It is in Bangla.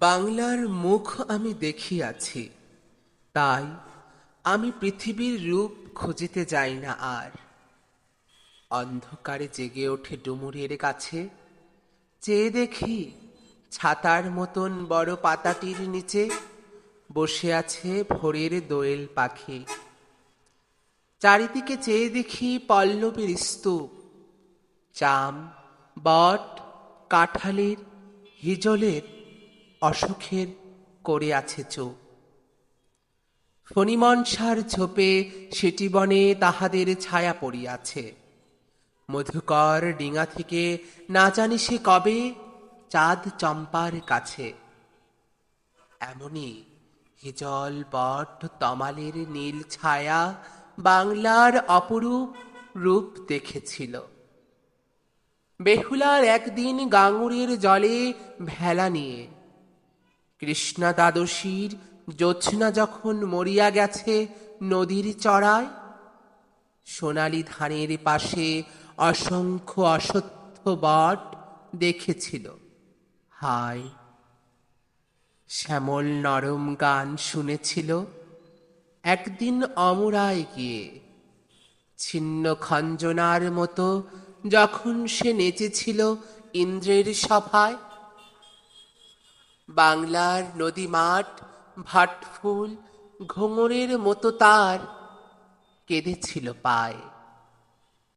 বাংলার মুখ আমি দেখিয়াছি, তাই আমি পৃথিবীর রূপ খুঁজিতে যাই না আর। অন্ধকারে জেগে ওঠে ডুমুরের কাছে, চেয়ে দেখি ছাতার মতন বড় পাতাটির নিচে বসে আছে ভোরের দোয়েল পাখি। চারিদিকে চেয়ে দেখি পল্লবের স্তূপ, জাম, বট, কাঁঠালের, হিজলের, অশোকের করে আছে চোখ। ফণিমনসার ঝোপে সেটি বনে তাহাদের ছায়া পড়িয়াছে। মধুকর ডিঙা থেকে না জানি সে কবে চাঁদ চম্পার কাছে। এমনি হিজল, বট, তমালের নীল ছায়া বাংলার অপরূপ রূপ দেখেছিল। বেহুলার একদিন গাঙুরের জলে ভেলা নিয়ে, কৃষ্ণা দ্বাদশীর জ্যোৎস্না যখন মরিয়া গেছে নদীর চড়ায়, সোনালি ধানের পাশে অসংখ্য অশ্বত্থ বট দেখেছিল। হায়, শ্যামল নরম গান শুনেছিল। একদিন অমরায় গিয়ে ছিন্ন খঞ্জনার মতো যখন সে নেচেছিল ইন্দ্রের সভায়। বাংলার নদী মাঠ, ভাটফুল, ঘুঙুরের মতো তার কেঁদেছিল পায়।